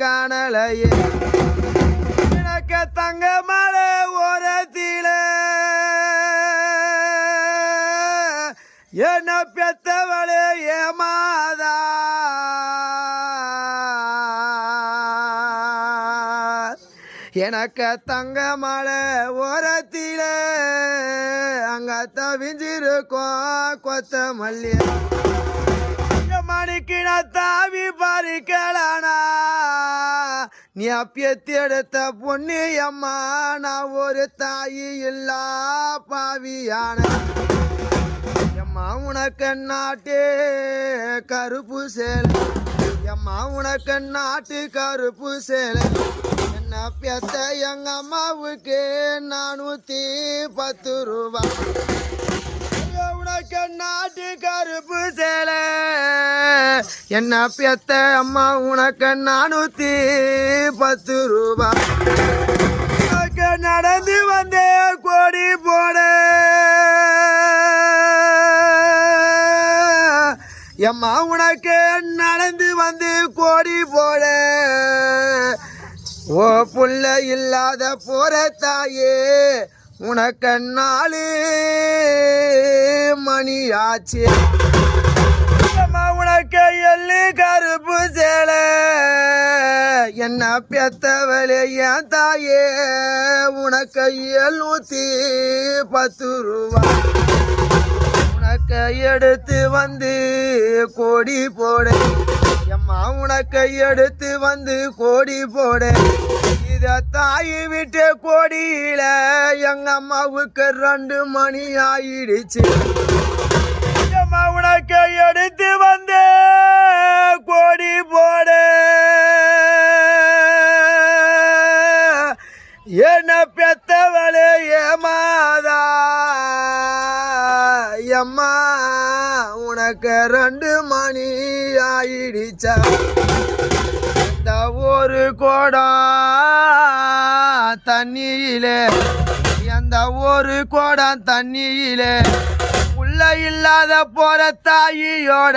காணலையே எனக்கு தங்க மலை ஓரத்தில என்ன பெத்தவளே ஏமாதா எனக்கு தங்க மலை ஓரத்தில அங்க தவிஞ்சிருக்கோம் கொத்தமல்லி மணிக்கின தாவி பறிக்கலானா நீ அப்பத்தி எடுத்த பொண்ணு அம்மா நான் ஒரு தாயி இல்லா பாவியான எம்மா உனக்கு நாட்டு கருப்பு சேலை எம்மா உனக்கு நாட்டு கருப்பு சேலை என்ன பெத்த எங்க அம்மாவுக்கு 410 ரூபா உனக்கு நாட்டு கருப்பு சேலை என்ன பெத்த அம்மா உனக்கு 410 ரூபா உனக்கு நடந்து வந்தே கோடி போட எம்மா உனக்கு நடந்து வந்து கோடி போட ஓ புள்ள இல்லாத போற தாயே உனக்கு 4 மணி ஆச்சு உனக்கு எள்ளு கருப்பு சேலை என்ன பெத்தவளே என் தாயே உனக்கு 710 ரூபா உனக்கு எடுத்து வந்து கோடி போட எம்மா உனக்கு எடுத்து வந்து கோடி போட இத தாய் விட்டு கோடியில எங்க அம்மாவுக்கு 2 மணி ஆயிடுச்சு அம்மா உனக்கு எடுத்து வந்து கோடி போட என்ன பெத்தவளே ஏமாதா அம்மா உனக்கு 2 மணி ஆயிடுச்சா இந்த ஒரு குடம் தண்ணியிலே எந்த ஒரு குடம் தண்ணியிலே உள்ள இல்லாத போற தாயியோட